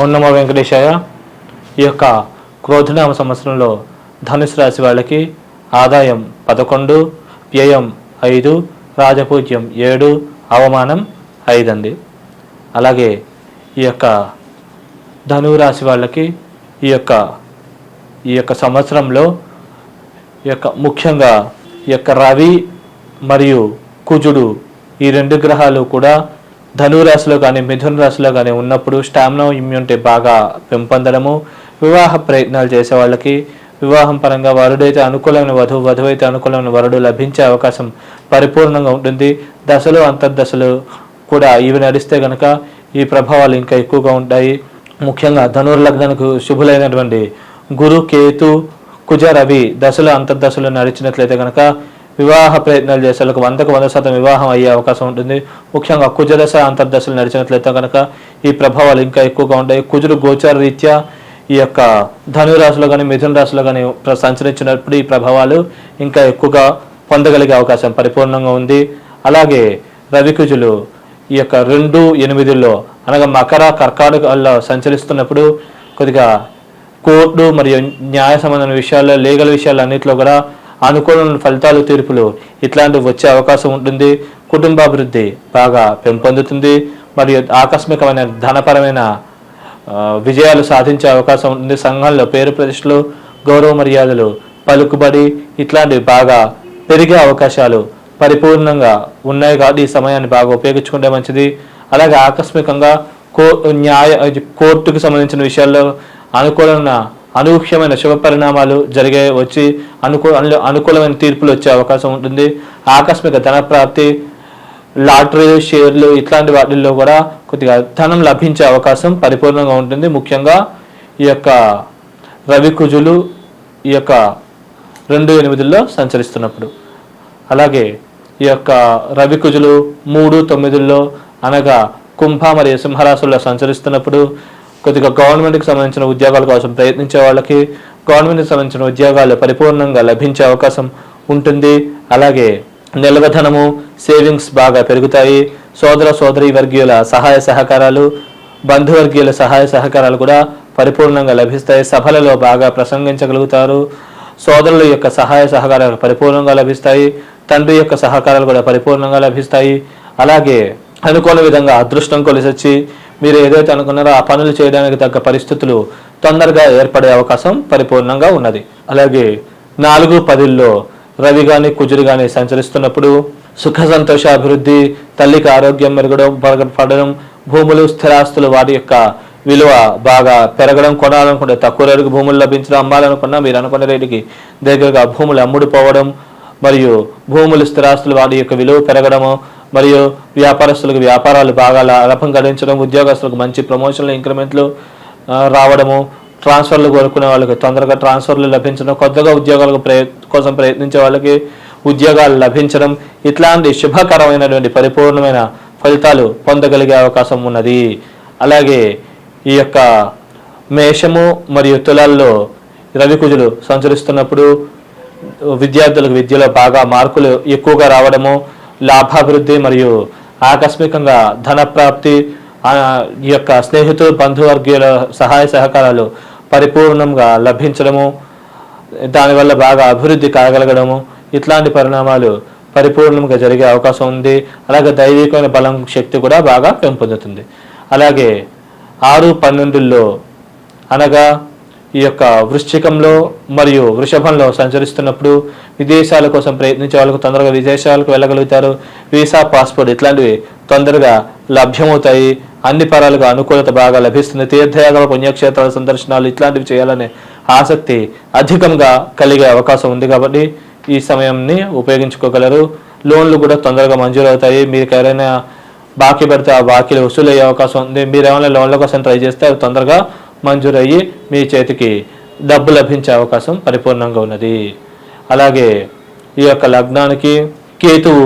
ఓం నమో వెంకటేశాయ. ఈ యొక్క క్రోధనామ సంవత్సరంలో ధనుసు రాశి వాళ్ళకి ఆదాయం 11, వ్యయం 5, రాజపూజ్యం 7, అవమానం 5 అండి. అలాగే ఈ యొక్క ధనువు రాశి వాళ్ళకి ఈ యొక్క సంవత్సరంలో ముఖ్యంగా రవి మరియు కుజుడు ఈ రెండు గ్రహాలు కూడా ధనువు రాశిలో కానీ మిథున రాశిలో కానీ ఉన్నప్పుడు స్టామినా ఇమ్యూనిటీ బాగా పెంపొందడము, వివాహ ప్రయత్నాలు చేసే వాళ్ళకి వివాహం పరంగా వరుడైతే అనుకూలమైన వధువు అయితే అనుకూలమైన వరుడు లభించే అవకాశం పరిపూర్ణంగా ఉంటుంది. దశలు అంతర్దశలు కూడా ఇవి నడిస్తే కనుక ఈ ప్రభావాలు ఇంకా ఎక్కువగా ఉంటాయి. ముఖ్యంగా ధనుర్లగ్నానికి శుభులైనటువంటి గురు, కేతు, కుజ, రవి దశలు అంతర్దశలు నడిచినట్లయితే కనుక వివాహ ప్రయత్నాలు చేసే వాళ్ళకి 100% వివాహం అయ్యే అవకాశం ఉంటుంది. ముఖ్యంగా కుజదశ అంతర్దశలు నడిచినట్లయితే కనుక ఈ ప్రభావాలు ఇంకా ఎక్కువగా ఉంటాయి. కుజుడు గోచార రీత్యా ఈ యొక్క ధనురాశిలో కానీ మిథున రాశిలో కానీ సంచరించినప్పుడు ఈ ప్రభావాలు ఇంకా ఎక్కువగా పొందగలిగే అవకాశం పరిపూర్ణంగా ఉంది. అలాగే రవికుజులు ఈ యొక్క 2, 8 అనగా మకర, కర్కాటకాల్లో సంచరిస్తున్నప్పుడు కొద్దిగా కోర్టు మరియు న్యాయ సంబంధమైన విషయాల్లో, లీగల్ విషయాలు అన్నింటిలో కూడా అనుకూలమైన ఫలితాలు, తీర్పులు ఇట్లాంటివి వచ్చే అవకాశం ఉంటుంది. కుటుంబాభివృద్ధి బాగా పెంపొందుతుంది మరియు ఆకస్మికమైన ధనపరమైన విజయాలు సాధించే అవకాశం ఉంటుంది. సంఘంలో పేరు ప్రతిష్టలు, గౌరవ మర్యాదలు, పలుకుబడి ఇట్లాంటివి బాగా పెరిగే అవకాశాలు పరిపూర్ణంగా ఉన్నాయి. కాబట్టి ఈ సమయాన్ని బాగా ఉపయోగించుకుంటే మంచిది. అలాగే ఆకస్మికంగా కోర్టుకు సంబంధించిన విషయాల్లో అనూహ్యమైన శుభ పరిణామాలు వచ్చి అనుకూలమైన తీర్పులు వచ్చే అవకాశం ఉంటుంది. ఆకస్మిక ధన ప్రాప్తి, లాటరీలు, షేర్లు ఇట్లాంటి వాటిల్లో కూడా కొద్దిగా ధనం లభించే అవకాశం పరిపూర్ణంగా ఉంటుంది. ముఖ్యంగా ఈ యొక్క రవి కుజులు ఈ యొక్క 2, 8 సంచరిస్తున్నప్పుడు. అలాగే ఈ యొక్క రవి కుజులు 3, 9 అనగా కుంభ మరియు సింహరాశుల్లో సంచరిస్తున్నప్పుడు కొద్దిగా గవర్నమెంట్కి సంబంధించిన ఉద్యోగాల కోసం ప్రయత్నించే వాళ్ళకి గవర్నమెంట్కి సంబంధించిన ఉద్యోగాలు పరిపూర్ణంగా లభించే అవకాశం ఉంటుంది. అలాగే నిల్వధనము, సేవింగ్స్ బాగా పెరుగుతాయి. సోదరి వర్గీయుల సహాయ సహకారాలు, బంధువర్గీయుల సహాయ సహకారాలు కూడా పరిపూర్ణంగా లభిస్తాయి. సభలలో బాగా ప్రసంగించగలుగుతారు. సోదరుల యొక్క సహాయ సహకారాలు పరిపూర్ణంగా లభిస్తాయి. తండ్రి యొక్క సహకారాలు కూడా పరిపూర్ణంగా లభిస్తాయి. అలాగే అనుకోని విధంగా అదృష్టం కొలిసొచ్చి మీరు ఏదైతే అనుకున్నారో ఆ పనులు చేయడానికి తగ్గ పరిస్థితులు తొందరగా ఏర్పడే అవకాశం పరిపూర్ణంగా ఉన్నది. అలాగే 4, 10 రవి కానీ కుజుడు కానీ సంచరిస్తున్నప్పుడు సుఖ సంతోష అభివృద్ధి, తల్లికి ఆరోగ్యం మెరుగుపడడం, భూములు, స్థిరాస్తులు వాటి యొక్క విలువ బాగా పెరగడం, కొనాలనుకుంటే తక్కువ రేటుకి భూములు లభించడం, అమ్మాలనుకున్నా మీరు అనుకున్న రేటుకి దగ్గరగా భూములు అమ్ముడుపోవడం మరియు భూములు, స్థిరాస్తులు వాటి యొక్క విలువ పెరగడము మరియు వ్యాపారస్తులకు వ్యాపారాలు బాగా లాభం గడించడం, ఉద్యోగస్తులకు మంచి ప్రమోషన్లు, ఇంక్రిమెంట్లు రావడము, ట్రాన్స్ఫర్లు కోరుకునే వాళ్ళకి తొందరగా ట్రాన్స్ఫర్లు లభించడం, కొత్తగా ఉద్యోగాలకు కోసం ప్రయత్నించే వాళ్ళకి ఉద్యోగాలు లభించడం ఇట్లాంటి శుభకరమైనటువంటి పరిపూర్ణమైన ఫలితాలు పొందగలిగే అవకాశం ఉన్నది. అలాగే ఈ యొక్క మేషము మరియు తులాల్లో రవి కుజులు సంచరిస్తున్నప్పుడు విద్యార్థులకు విద్యలో బాగా మార్కులు ఎక్కువగా రావడము, లాభాభివృద్ధి మరియు ఆకస్మికంగా ధనప్రాప్తి, ఈ యొక్క స్నేహితులు, బంధువర్గీయుల సహాయ సహకారాలు పరిపూర్ణంగా లభించడము, దానివల్ల బాగా అభివృద్ధి కాగలగడము ఇట్లాంటి పరిణామాలు పరిపూర్ణంగా జరిగే అవకాశం ఉంది. అలాగే దైవికమైన బలం, శక్తి కూడా బాగా పెంపొందుతుంది. అలాగే 6, 12 అనగా ఈ యొక్క వృశ్చికంలో మరియు వృషభంలో సంచరిస్తున్నప్పుడు విదేశాల కోసం ప్రయత్నించే వాళ్ళకు తొందరగా విదేశాలకు వెళ్ళగలుగుతారు. వీసా, పాస్పోర్ట్ ఇట్లాంటివి తొందరగా లభ్యమవుతాయి. అన్ని పరాలుగా అనుకూలత బాగా లభిస్తుంది. తీర్థయాత్రలు, పుణ్యక్షేత్రాల సందర్శనాలు ఇట్లాంటివి చేయాలనే ఆసక్తి అధికంగా కలిగే అవకాశం ఉంది. కాబట్టి ఈ సమయాన్ని ఉపయోగించుకోగలరు. లోన్లు కూడా తొందరగా మంజూరు అవుతాయి. మీకు ఎవరైనా బాకీ పెడితే ఆ బాకీలు వసూలయ్యే అవకాశం ఉంది. మీరు ఏమైనా లోన్ల కోసం ట్రై చేస్తే అవి తొందరగా మంజూరు అయ్యి మీ చేతికి డబ్బు లభించే అవకాశం పరిపూర్ణంగా ఉన్నది. అలాగే ఈ యొక్క లగ్నానికి కేతువు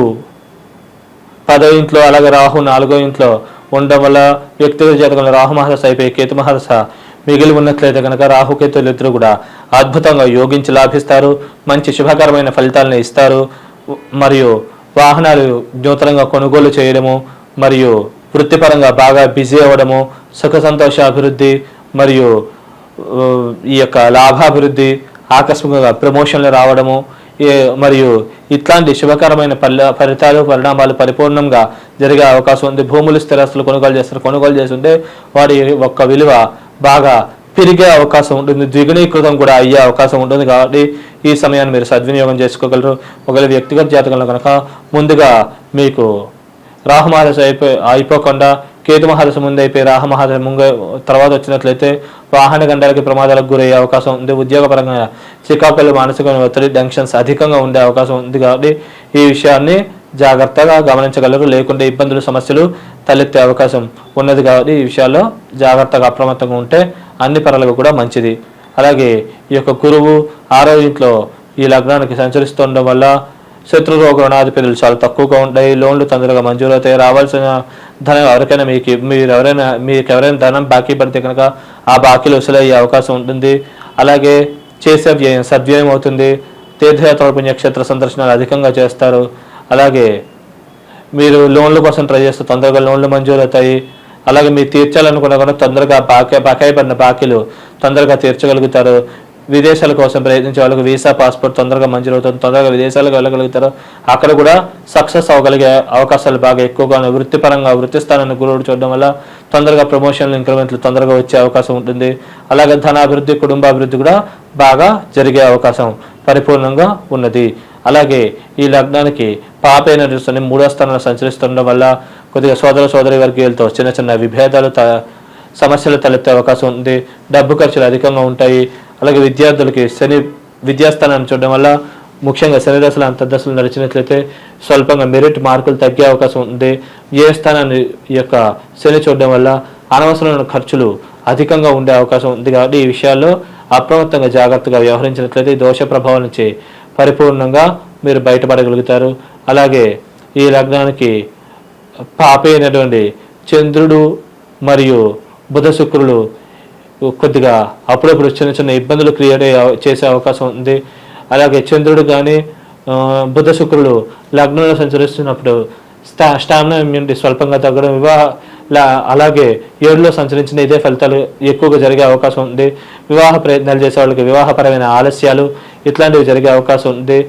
10వ ఇంట్లో, అలాగే రాహు 4వ ఇంట్లో ఉండడం వల్ల వ్యక్తిగత జాతకంలో రాహు మహర్దశ అయిపోయి కేతు మహర్దశ మిగిలి ఉన్నట్లయితే కనుక రాహుకేతులు ఇద్దరు కూడా అద్భుతంగా యోగించి లాభిస్తారు. మంచి శుభకరమైన ఫలితాలను ఇస్తారు. మరియు వాహనాలు నూతనంగా కొనుగోలు చేయడము మరియు వృత్తిపరంగా బాగా బిజీ అవ్వడము, సుఖ సంతోష అభివృద్ధి మరియు ఈ యొక్క లాభాభివృద్ధి, ఆకస్మికంగా ప్రమోషన్లు రావడము, మరియు ఇట్లాంటి శుభకరమైన ఫలితాలు పరిణామాలు పరిపూర్ణంగా జరిగే అవకాశం ఉంది. భూములు స్థిరాస్తులు కొనుగోలు చేస్తుంటే వారి యొక్క విలువ బాగా పెరిగే అవకాశం ఉంటుంది, ద్విగుణీకృతం కూడా అయ్యే అవకాశం ఉంటుంది. కాబట్టి ఈ సమయాన్ని మీరు సద్వినియోగం చేసుకోగలరు. ఒకవేళ వ్యక్తిగత జాతకంలో కనుక ముందుగా మీకు రాహు మహాదశ అయిపోకుండా కేతు మహాదశ ముందు అయిపోయి రాహు మహాదశ తర్వాత వచ్చినట్లయితే వాహన గండాలకి ప్రమాదాలకు గురయ్యే అవకాశం ఉంది. ఉద్యోగపరంగా చికాకులు, మానసిక ఒత్తిడి, టెన్షన్స్ అధికంగా ఉండే అవకాశం ఉంది. కాబట్టి ఈ విషయాన్ని జాగ్రత్తగా గమనించగలరు. లేకుంటే ఇబ్బందులు, సమస్యలు తలెత్తే అవకాశం ఉన్నది. కాబట్టి ఈ విషయాల్లో జాగ్రత్తగా అప్రమత్తంగా ఉంటే అన్ని పనులకు కూడా మంచిది. అలాగే ఈ యొక్క గురువు 6వ ఇంట్లో ఈ లగ్నానికి సంచరిస్తుండడం వల్ల శత్రురోగ రుణాధిపతులు చాలా తక్కువగా ఉంటాయి. లోన్లు తొందరగా మంజూరవుతాయి. రావాల్సిన ధనం ఎవరికైనా మీకు ఎవరైనా ధనం బాకీ పడితే కనుక ఆ బాకీలు వసూలయ్యే అవకాశం ఉంటుంది. అలాగే చేసే వ్యయం సద్వ్యయం అవుతుంది. తీర్థయాత్ర, పుణ్యక్షేత్ర సందర్శనాలు అధికంగా చేస్తారు. అలాగే మీరు లోన్ల కోసం ట్రై చేస్తే తొందరగా లోన్లు మంజూరవుతాయి. అలాగే మీరు తీర్చాలనుకున్నా కూడా తొందరగా బకాయి పడిన బాకీలు తొందరగా తీర్చగలుగుతారు. విదేశాల కోసం ప్రయత్నించే వాళ్ళకి వీసా, పాస్పోర్ట్ తొందరగా మంజూరవుతుంది. తొందరగా విదేశాలకు వెళ్ళగలుగుతారు. అక్కడ కూడా సక్సెస్ అవ్వగలిగే అవకాశాలు బాగా ఎక్కువగా ఉన్నాయి. వృత్తిపరంగా వృత్తి స్థానాన్ని గురువుడు చూడడం వల్ల తొందరగా ప్రమోషన్లు, ఇంక్రిమెంట్లు తొందరగా వచ్చే అవకాశం ఉంటుంది. అలాగే ధనాభివృద్ధి, కుటుంబాభివృద్ధి కూడా బాగా జరిగే అవకాశం పరిపూర్ణంగా ఉన్నది. అలాగే ఈ లగ్నానికి పాపైన 3వ స్థానంలో సంచరిస్తుండడం వల్ల కొద్దిగా సోదరి వర్గీయులతో చిన్న చిన్న విభేదాలు, సమస్యలు తలెత్తే అవకాశం ఉంది. డబ్బు ఖర్చులు అధికంగా ఉంటాయి. అలాగే విద్యార్థులకి శని విద్యాస్థానాన్ని చూడడం వల్ల ముఖ్యంగా శని దశలు, అంతర్దశలు నడిచినట్లయితే స్వల్పంగా మెరిట్ మార్కులు తగ్గే అవకాశం ఉంది. ఏ స్థానాన్ని ఈ యొక్క శని చూడడం వల్ల అనవసరమైన ఖర్చులు అధికంగా ఉండే అవకాశం ఉంది. కాబట్టి ఈ విషయాల్లో అప్రమత్తంగా జాగ్రత్తగా వ్యవహరించినట్లయితే ఈ దోష ప్రభావం నుంచి పరిపూర్ణంగా మీరు బయటపడగలుగుతారు. అలాగే ఈ లగ్నానికి పాపే అయినటువంటి చంద్రుడు మరియు బుధ, శుక్రులు కొద్దిగా అప్పుడప్పుడు చిన్న చిన్న ఇబ్బందులు క్రియేట్ చేసే అవకాశం ఉంది. అలాగే చంద్రుడు కానీ బుధ, శుక్రులు లగ్నంలో సంచరిస్తున్నప్పుడు స్టామినా, ఇమ్యూనిటీ స్వల్పంగా తగ్గడం, అలాగే 7లో సంచరించిన ఇదే ఫలితాలు ఎక్కువగా జరిగే అవకాశం ఉంది. వివాహ ప్రయత్నాలు చేసే వాళ్ళకి వివాహపరమైన ఆలస్యాలు ఇట్లాంటివి జరిగే అవకాశం ఉంది.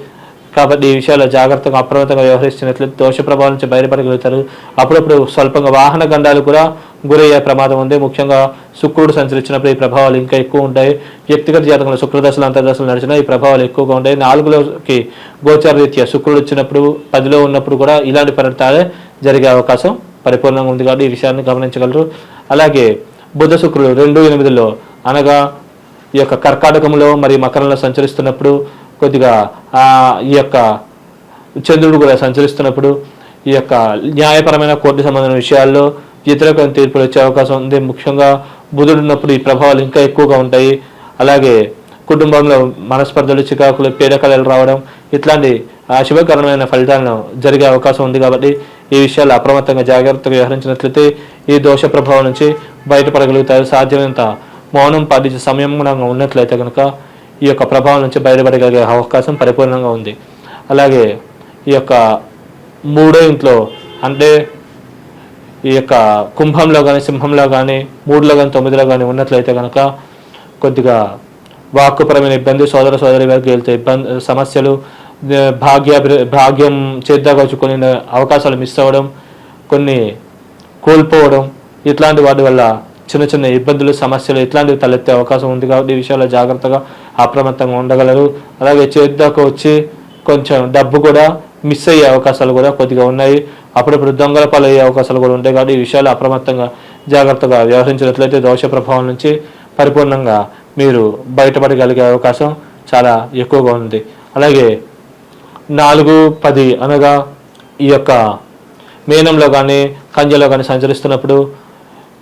కాబట్టి ఈ విషయాల్లో జాగ్రత్తగా అప్రమత్తంగా వ్యవహరిస్తున్నట్లయితే దోష ప్రభావం నుంచి బయటపడగలుగుతారు. అప్పుడప్పుడు స్వల్పంగా వాహన గండాలు కూడా గురయ్యే ప్రమాదం ఉంది. ముఖ్యంగా శుక్రుడు సంచరించినప్పుడు ఈ ప్రభావాలు ఇంకా ఎక్కువ ఉంటాయి. వ్యక్తిగత జాతకంలో శుక్రదశలు, అంతర్దశలు నడిచినా ఈ ప్రభావాలు ఎక్కువగా ఉంటాయి. 4లోకి గోచార రీత్యా శుక్రుడు వచ్చినప్పుడు, 10లో ఉన్నప్పుడు కూడా ఇలాంటి ఫలితాలే జరిగే అవకాశం పరిపూర్ణంగా ఉంది. కాబట్టి ఈ విషయాన్ని గమనించగలరు. అలాగే బుధ, శుక్రుడు 2, 8లో అనగా ఈ యొక్క కర్కాటకంలో మరియు మకరంలో సంచరిస్తున్నప్పుడు కొద్దిగా ఈ యొక్క చంద్రుడు కూడా సంచరిస్తున్నప్పుడు ఈ యొక్క న్యాయపరమైన కోర్టు సంబంధమైన విషయాల్లో వ్యతిరేక తీర్పులు వచ్చే అవకాశం ఉంది. ముఖ్యంగా బుధుడు ఉన్నప్పుడు ఈ ప్రభావాలు ఇంకా ఎక్కువగా ఉంటాయి. అలాగే కుటుంబంలో మనస్పర్ధలు, చికాకులు, పీడకలలు రావడం ఇట్లాంటి అశుభకరమైన ఫలితాలను జరిగే అవకాశం ఉంది. కాబట్టి ఈ విషయాలు అప్రమత్తంగా జాగ్రత్తగా వ్యవహరించినట్లయితే ఈ దోష ప్రభావం నుంచి బయటపడగలుగుతారు. సాధ్యమైనంత మౌనం పాటించే సమయంగా ఉన్నట్లయితే కనుక ఈ యొక్క ప్రభావం నుంచి బయటపడగలిగే అవకాశం పరిపూర్ణంగా ఉంది. అలాగే ఈ యొక్క 3వ ఇంట్లో అంటే ఈ యొక్క కుంభంలో కానీ, సింహంలో కానీ, 3లో కానీ, 9లో కానీ ఉన్నట్లయితే కనుక కొద్దిగా వాక్కుపరమైన ఇబ్బంది, సోదరి వర్గీయులతో సమస్యలు, భాగ్యం చేద్దాకొచ్చి కొన్ని అవకాశాలు మిస్ అవ్వడం, కొన్ని కోల్పోవడం ఇట్లాంటి వాటి వల్ల చిన్న చిన్న ఇబ్బందులు, సమస్యలు ఇట్లాంటివి తలెత్తే అవకాశం ఉంది. కాబట్టి ఈ విషయాల్లో జాగ్రత్తగా అప్రమత్తంగా ఉండగలరు. అలాగే చేద్దాకు వచ్చి కొంచెం డబ్బు కూడా మిస్ అయ్యే అవకాశాలు కూడా కొద్దిగా ఉన్నాయి. అప్పుడప్పుడు దొంగల పాలు అయ్యే అవకాశాలు కూడా ఉంటాయి. కాబట్టి ఈ విషయాలు అప్రమత్తంగా జాగ్రత్తగా వ్యవహరించినట్లయితే దోష ప్రభావం నుంచి పరిపూర్ణంగా మీరు బయటపడగలిగే అవకాశం చాలా ఎక్కువగా ఉంది. అలాగే 4, 10 అనగా ఈ యొక్క మీనంలో కానీ, కన్యలో కానీ సంచరిస్తున్నప్పుడు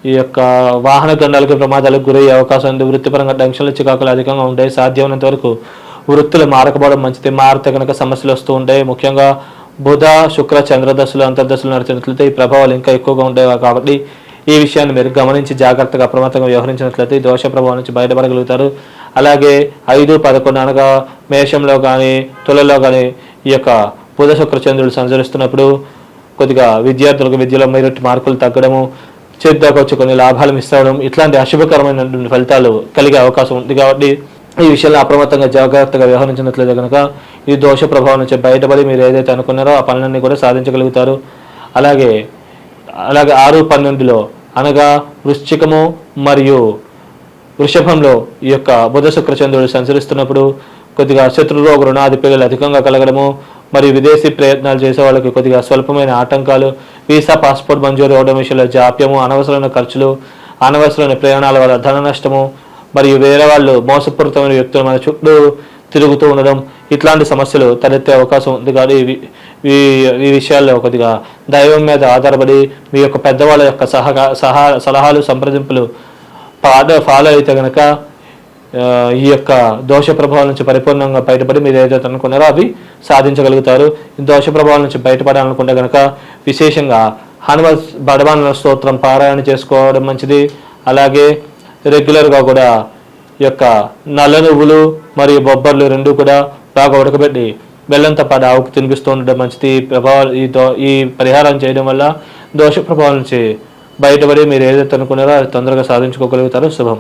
ఈ యొక్క వాహన గండాలకి ప్రమాదాలకు గురయ్యే అవకాశం ఉంది. వృత్తిపరంగా టెన్షన్లు, చికాకులు అధికంగా ఉంటాయి. సాధ్యమైనంత వరకు వృత్తులు మారకపోవడం మంచిది. మారితే కనుక సమస్యలు వస్తూ ఉంటాయి. ముఖ్యంగా బుధ, శుక్ర, చంద్రదశలు, అంతర్దశలు నడిచినట్లయితే ఈ ప్రభావాలు ఇంకా ఎక్కువగా ఉంటాయి. కాబట్టి ఈ విషయాన్ని మీరు గమనించి జాగ్రత్తగా అప్రమత్తంగా వ్యవహరించినట్లయితే ఈ దోష ప్రభావం నుంచి బయటపడగలుగుతారు. అలాగే 5, 11 అనగా మేషంలో కానీ, తులలో కానీ ఈ యొక్క బుధ, శుక్ర, చంద్రులు సంచరిస్తున్నప్పుడు కొద్దిగా విద్యార్థులకు విద్యలో మెరిట్ మార్కులు తగ్గడము, చేద్దాకా వచ్చి కొన్ని లాభాలు మిస్ అవ్వడం, ఇట్లాంటి అశుభకరమైనటువంటి ఫలితాలు కలిగే అవకాశం ఉంది. కాబట్టి ఈ విషయంలో అప్రమత్తంగా జాగ్రత్తగా వ్యవహరించినట్లయితే కనుక ఈ దోష ప్రభావం నుంచి బయటపడి మీరు ఏదైతే అనుకున్నారో ఆ పనులన్నీ కూడా సాధించగలుగుతారు. అలాగే 6-12లో అనగా వృశ్చికము మరియు వృషభంలో ఈ యొక్క బుధ శుక్ర చంద్రుడు సంచరిస్తున్నప్పుడు కొద్దిగా శత్రురోగ రుణాధిపతులు అధికంగా కలగడము, మరియు విదేశీ ప్రయత్నాలు చేసే వాళ్ళకి కొద్దిగా స్వల్పమైన ఆటంకాలు, వీసా పాస్పోర్ట్ మంజూరు అవడం విషయంలో జాప్యము, అనవసరమైన ఖర్చులు, అనవసరమైన ప్రయాణాల వల్ల ధన నష్టము, మరియు వేరే వాళ్ళు మోసపూరితమైన వ్యక్తులు మన చుట్టూ తిరుగుతూ ఉండడం, ఇట్లాంటి సమస్యలు తలెత్తే అవకాశం ఉంది. కానీ ఈ విషయాల్లో కొద్దిగా దైవం మీద ఆధారపడి మీ యొక్క పెద్దవాళ్ళ యొక్క సలహాలు సంప్రదింపులు ఫాలో అయితే కనుక ఈ యొక్క దోష ప్రభావం నుంచి పరిపూర్ణంగా బయటపడి మీరు ఏదైతే అనుకున్నారో అవి సాధించగలుగుతారు. ఈ దోష ప్రభావం నుంచి బయటపడాలనుకుంటే కనుక విశేషంగా హనుమాన్ స్తోత్రం పారాయణ చేసుకోవడం మంచిది. అలాగే రెగ్యులర్గా కూడా ఈ యొక్క నల్ల నువ్వులు మరియు బొబ్బర్లు రెండు కూడా బాగా ఉడకబెట్టి బెల్లంతో పాటు ఆవుకు తినిపిస్తూ ఉండడం మంచిది. ఈ పరిహారం చేయడం వల్ల దోష ప్రభావం నుంచి బయటపడి మీరు ఏదైతే అనుకున్నారో అది తొందరగా సాధించుకోగలుగుతారో. శుభం.